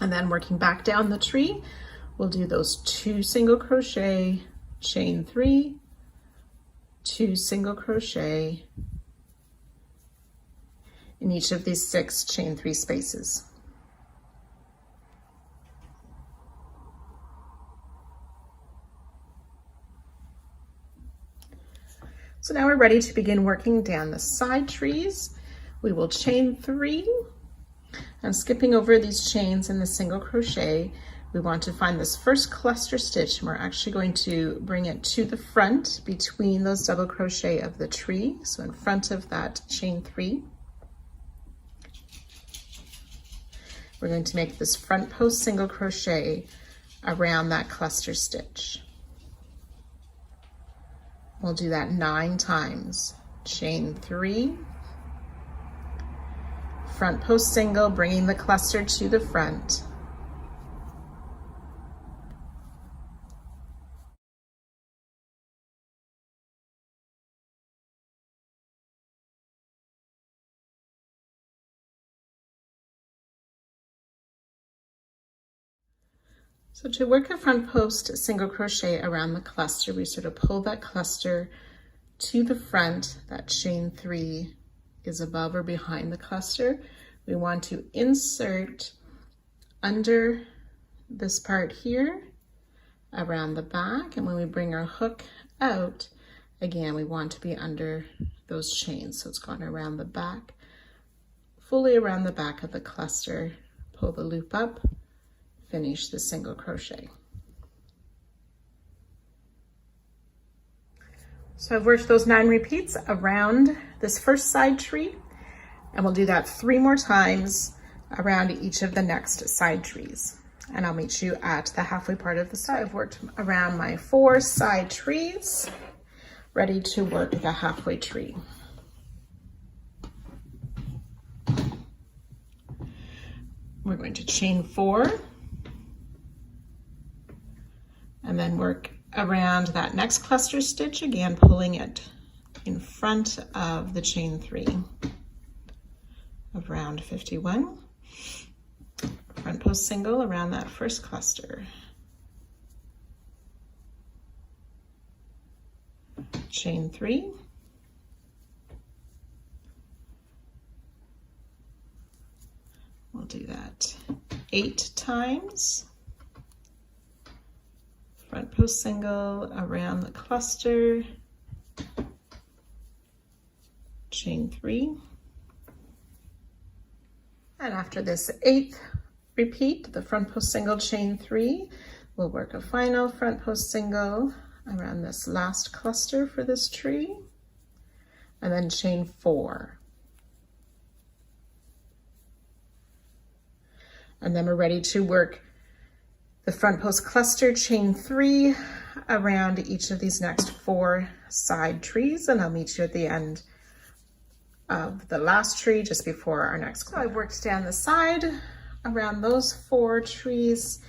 and then working back down the tree, we'll do those 2 single crochet, chain 3, 2 single crochet in each of these 6 chain 3 spaces. So now we're ready to begin working down the side trees. We will chain 3. I'm skipping over these chains in the single crochet. We want to find this first cluster stitch, and we're actually going to bring it to the front between those double crochet of the tree, so in front of that chain 3. We're going to make this front post single crochet around that cluster stitch. We'll do that 9 times. Chain 3, front post single, bringing the cluster to the front. So to work a front post single crochet around the cluster, we sort of pull that cluster to the front. That chain 3 is above or behind the cluster. We want to insert under this part here around the back, and when we bring our hook out, again, we want to be under those chains. So it's gone around the back, fully around the back of the cluster. Pull the loop up, finish the single crochet. So I've worked those 9 repeats around this first side tree, and we'll do that 3 more times around each of the next side trees. And I'll meet you at the halfway part of the side. I've worked around my 4 side trees, ready to work the halfway tree. We're going to chain 4, and then work around that next cluster stitch, again pulling it in front of the chain 3 of round 51. Front post single around that first cluster. Chain 3. We'll do that 8 times. Front post single around the cluster, chain 3. And after this 8th repeat, the front post single, chain 3, we'll work a final front post single around this last cluster for this tree, and then chain 4. And then we're ready to work the front post cluster, chain 3 around each of these next 4 side trees, and I'll meet you at the end of the last tree just before our next class. So I've worked down the side around those 4 trees,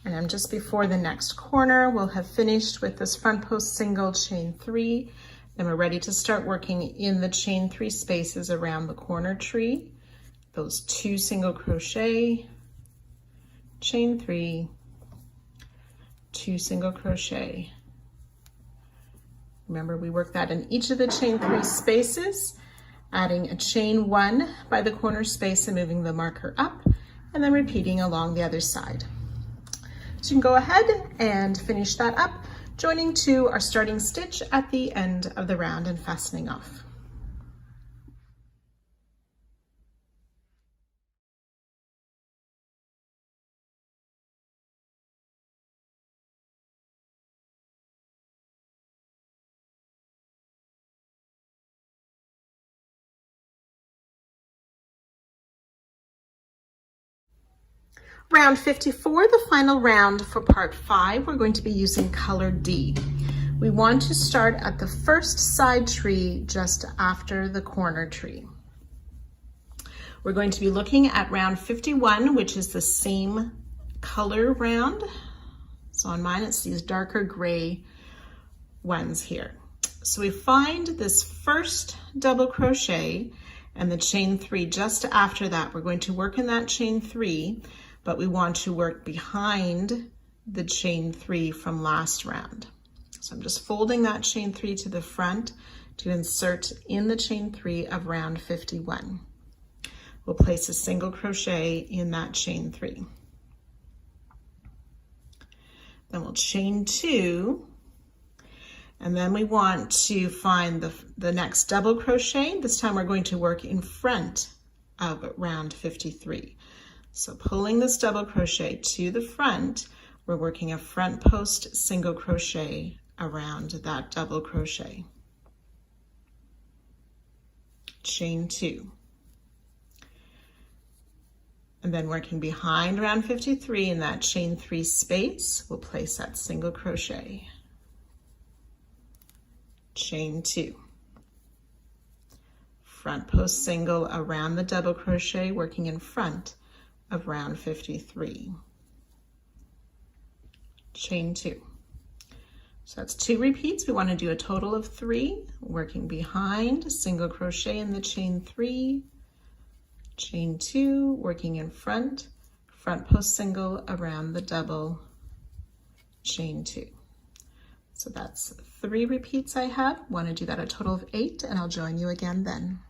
and I'm just before the next corner. We'll have finished with this front post single, chain 3, then we're ready to start working in the chain 3 spaces around the corner tree. Those 2 single crochet, chain 3, 2 single crochet. Remember, we work that in each of the chain 3 spaces, adding a chain 1 by the corner space and moving the marker up, and then repeating along the other side. So you can go ahead and finish that up, joining to our starting stitch at the end of the round and fastening off. Round 54, the final round for part 5, we're going to be using color D. We want to start at the first side tree just after the corner tree. We're going to be looking at round 51, which is the same color round. So on mine, it's these darker gray ones here. So we find this first double crochet and the chain 3 just after that. We're going to work in that chain 3, but we want to work behind the chain 3 from last round. So I'm just folding that chain 3 to the front to insert in the chain 3 of round 51. We'll place a single crochet in that chain 3. Then we'll chain 2, and then we want to find the next double crochet. This time we're going to work in front of round 53. So pulling this double crochet to the front, we're working a front post single crochet around that double crochet. Chain 2. And then working behind round 53 in that chain 3 space, we'll place that single crochet. Chain 2. Front post single around the double crochet, working in front of round 53. Chain 2. So that's 2 repeats. We want to do a total of 3, working behind, single crochet in the chain 3, chain 2, working in front, front post single around the double, chain 2. So that's 3 repeats I have. Want to do that a total of 8, and I'll join you again then.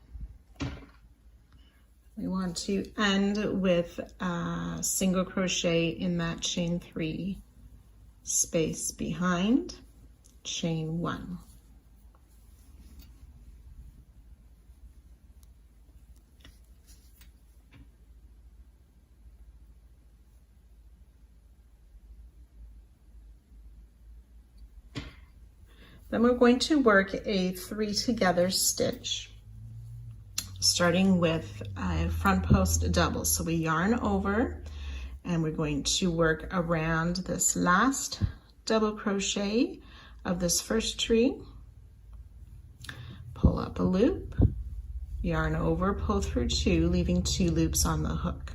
We want to end with a single crochet in that chain 3 space behind, chain 1. Then we're going to work a 3 together stitch, starting with a front post double. So we yarn over and we're going to work around this last double crochet of this first tree, pull up a loop, yarn over, pull through 2, leaving 2 loops on the hook.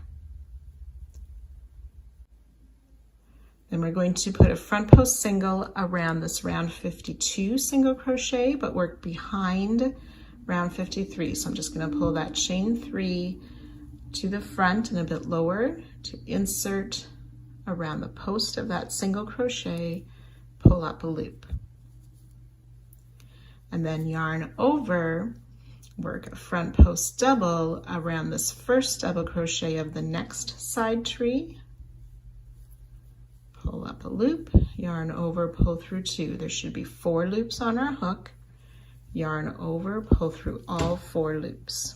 Then we're going to put a front post single around this round 52 single crochet, but work behind round 53. So I'm just going to pull that chain 3 to the front and a bit lower to insert around the post of that single crochet, pull up a loop. And then yarn over, work a front post double around this first double crochet of the next side tree, pull up a loop, yarn over, pull through 2. There should be 4 loops on our hook. Yarn over, pull through all 4 loops.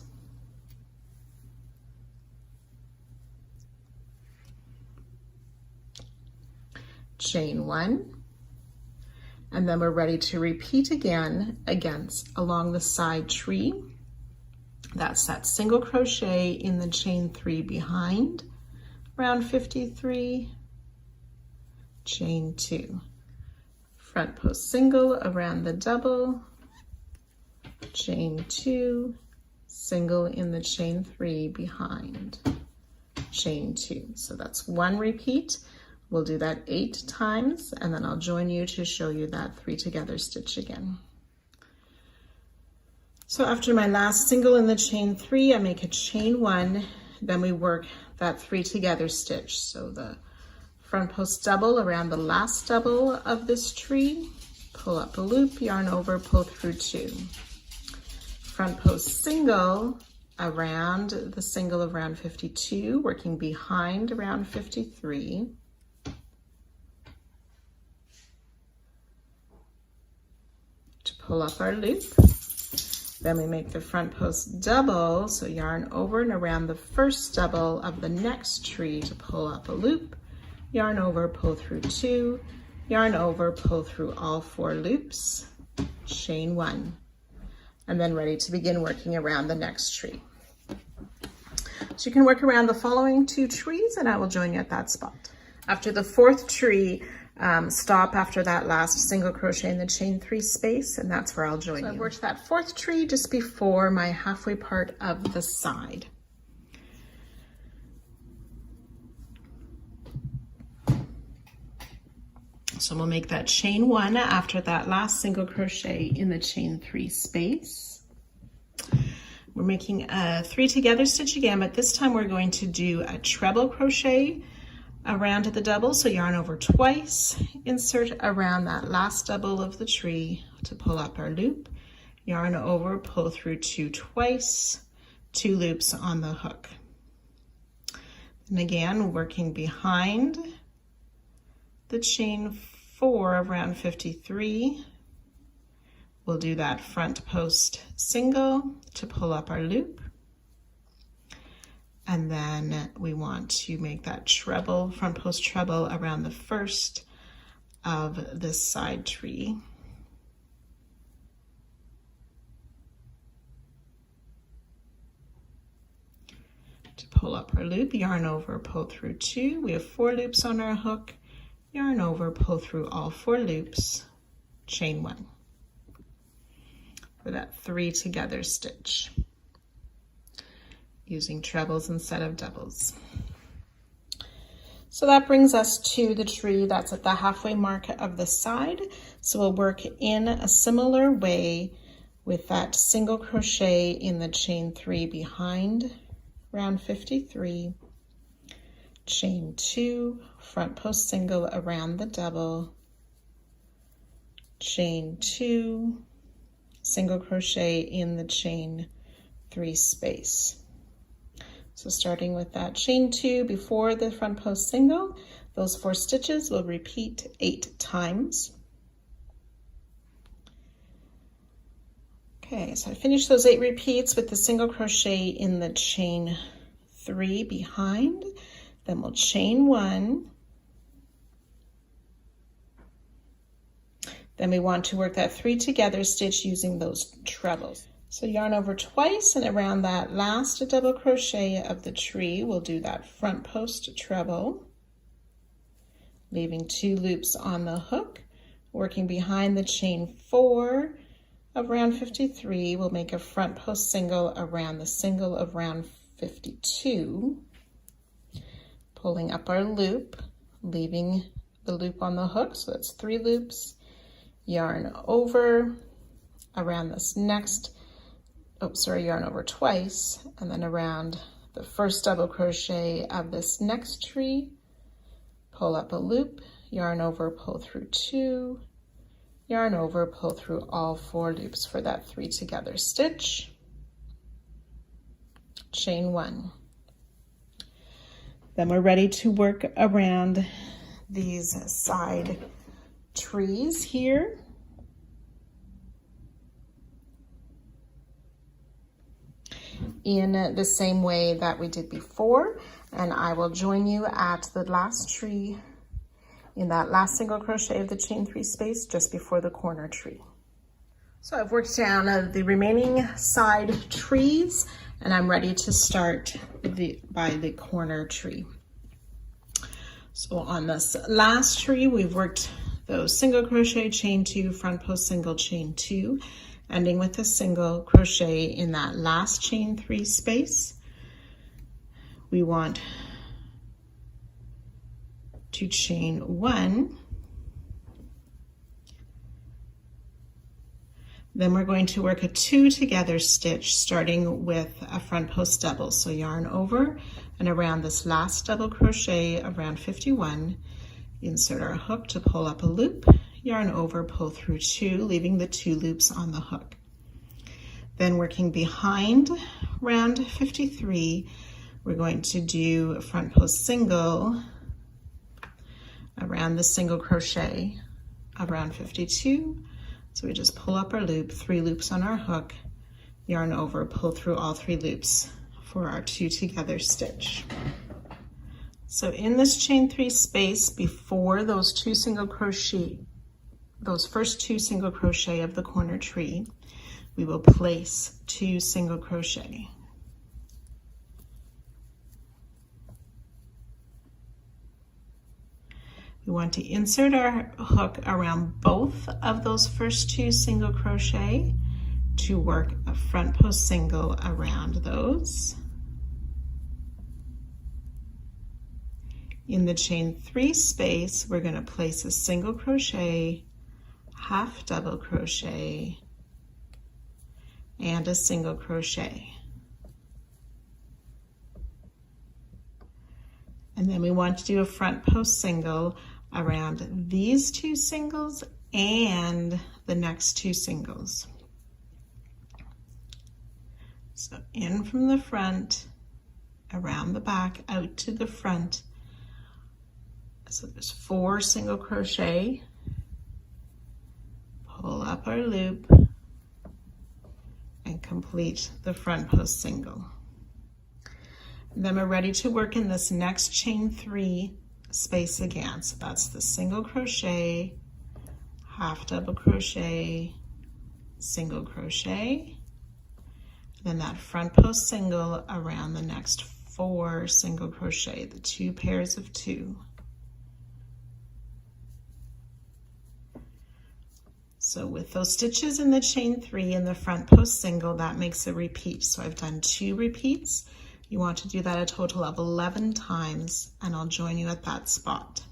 Chain 1, and then we're ready to repeat again along the side tree. That's that single crochet in the chain 3 behind round 53, chain 2, front post single around the double, chain 2, single in the chain 3 behind, chain 2. So that's 1 repeat. We'll do that 8 times, and then I'll join you to show you that 3 together stitch again. So after my last single in the chain 3, I make a chain 1, then we work that 3 together stitch. So the front post double around the last double of this tree, pull up a loop, yarn over, pull through 2. Front post single around the single of round 52, working behind round 53. To pull up our loop. Then we make the front post double, so yarn over and around the first double of the next tree to pull up a loop, yarn over, pull through 2, yarn over, pull through all 4 loops, chain 1, and then ready to begin working around the next tree. So you can work around the following 2 trees, and I will join you at that spot. After the 4th tree, stop after that last single crochet in the chain 3 space, and that's where I'll join you. I worked that 4th tree just before my halfway part of the side. So we'll make that chain 1 after that last single crochet in the chain 3 space. We're making a 3 together stitch again, but this time we're going to do a treble crochet around the double, so yarn over twice, insert around that last double of the tree to pull up our loop, yarn over, pull through 2 twice, 2 loops on the hook. And again, working behind the chain 4 of round 53, we'll do that front post single to pull up our loop. And then we want to make that treble, front post treble around the first of this side tree. To pull up our loop, yarn over, pull through 2. We have 4 loops on our hook, yarn over, pull through all 4 loops, chain 1 for that 3 together stitch, using trebles instead of doubles. So that brings us to the tree that's at the halfway mark of the side. So we'll work in a similar way with that single crochet in the chain 3 behind round 53, chain 2, front post single around the double, chain 2, single crochet in the chain 3 space. So starting with that chain 2 before the front post single, those 4 stitches will repeat 8 times. Okay, so I finished those 8 repeats with the single crochet in the chain 3 behind, then we'll chain 1. Then we want to work that 3 together stitch using those trebles. So yarn over twice, and around that last double crochet of the tree, we'll do that front post treble, leaving 2 loops on the hook, working behind the chain 4 of round 53, we'll make a front post single around the single of round 52, pulling up our loop, leaving the loop on the hook, so that's 3 loops, yarn over around this next, yarn over twice, and then around the first double crochet of this next tree, pull up a loop, yarn over, pull through 2, yarn over, pull through all 4 loops for that 3 together stitch, chain 1. Then we're ready to work around these side trees here. In the same way that we did before, and I will join you at the last tree in that last single crochet of the chain 3 space just before the corner tree. So I've worked down the remaining side trees, and I'm ready to start by the corner tree. So on this last tree, we've worked those single crochet, chain 2, front post single, chain 2, ending with a single crochet in that last chain 3 space. We want to chain 1. Then we're going to work a 2 together stitch starting with a front post double. So yarn over and around this last double crochet of round 51, insert our hook to pull up a loop, yarn over, pull through 2, leaving the 2 loops on the hook. Then working behind round 53, we're going to do a front post single around the single crochet of round 52. So we just pull up our loop, 3 loops on our hook, yarn over, pull through all 3 loops for our 2 together stitch. So in this chain 3 space before those first 2 single crochet of the corner tree, we will place 2 single crochet. We want to insert our hook around both of those first 2 single crochet to work a front post single around those. In the chain 3 space, we're going to place a single crochet, half double crochet, and a single crochet. And then we want to do a front post single around these 2 singles and the next 2 singles. So in from the front, around the back, out to the front. So there's 4 single crochet, pull up our loop, and complete the front post single. And then we're ready to work in this next chain 3 space again. So that's the single crochet, half double crochet, single crochet, then that front post single around the next 4 single crochet, the 2 pairs of 2. So with those stitches in the chain 3 in the front post single, that makes a repeat. So I've done 2 repeats. You want to do that a total of 11 times, and I'll join you at that spot.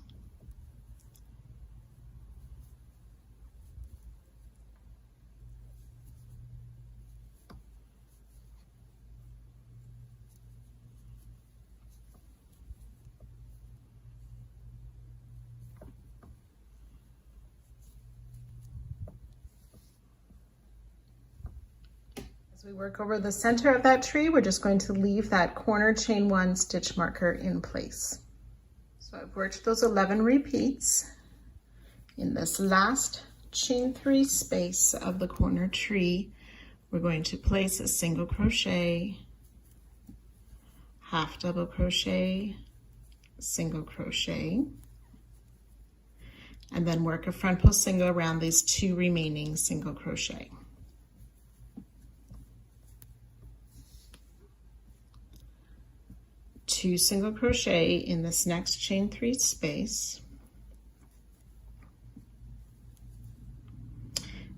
As we work over the center of that tree, we're just going to leave that corner chain 1 stitch marker in place. So I've worked those 11 repeats. In this last chain 3 space of the corner tree, we're going to place a single crochet, half double crochet, single crochet, and then work a front post single around these 2 remaining single crochet. Two single crochet in this next chain 3 space.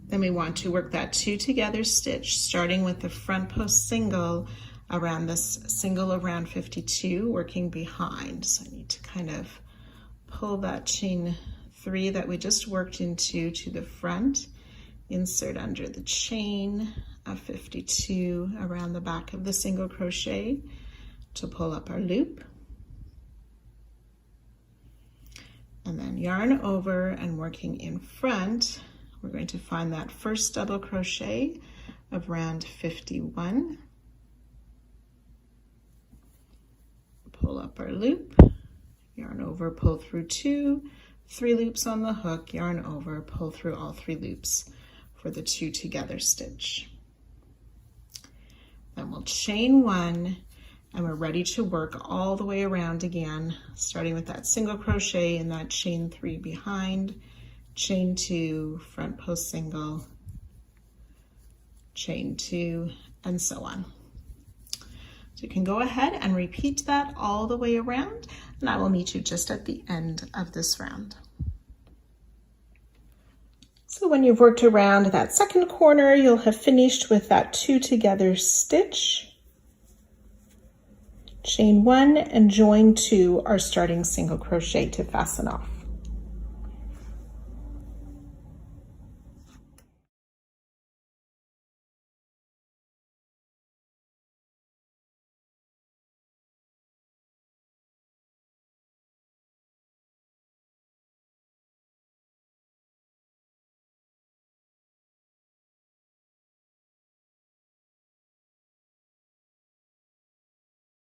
Then we want to work that 2 together stitch, starting with the front post single around this single around 52, working behind. So I need to kind of pull that chain 3 that we just worked into to the front, insert under the chain of 52 around the back of the single crochet to pull up our loop, and then yarn over and working in front, we're going to find that first double crochet of round 51, pull up our loop, yarn over, pull through 2, 3 loops on the hook, yarn over, pull through all 3 loops for the 2 together stitch. Then we'll chain 1, and we're ready to work all the way around again, starting with that single crochet in that chain 3 behind, chain 2, front post single, chain 2, and so on. So you can go ahead and repeat that all the way around, and I will meet you just at the end of this round. So when you've worked around that second corner, you'll have finished with that 2 together stitch, chain 1 and join 2 our starting single crochet to fasten off.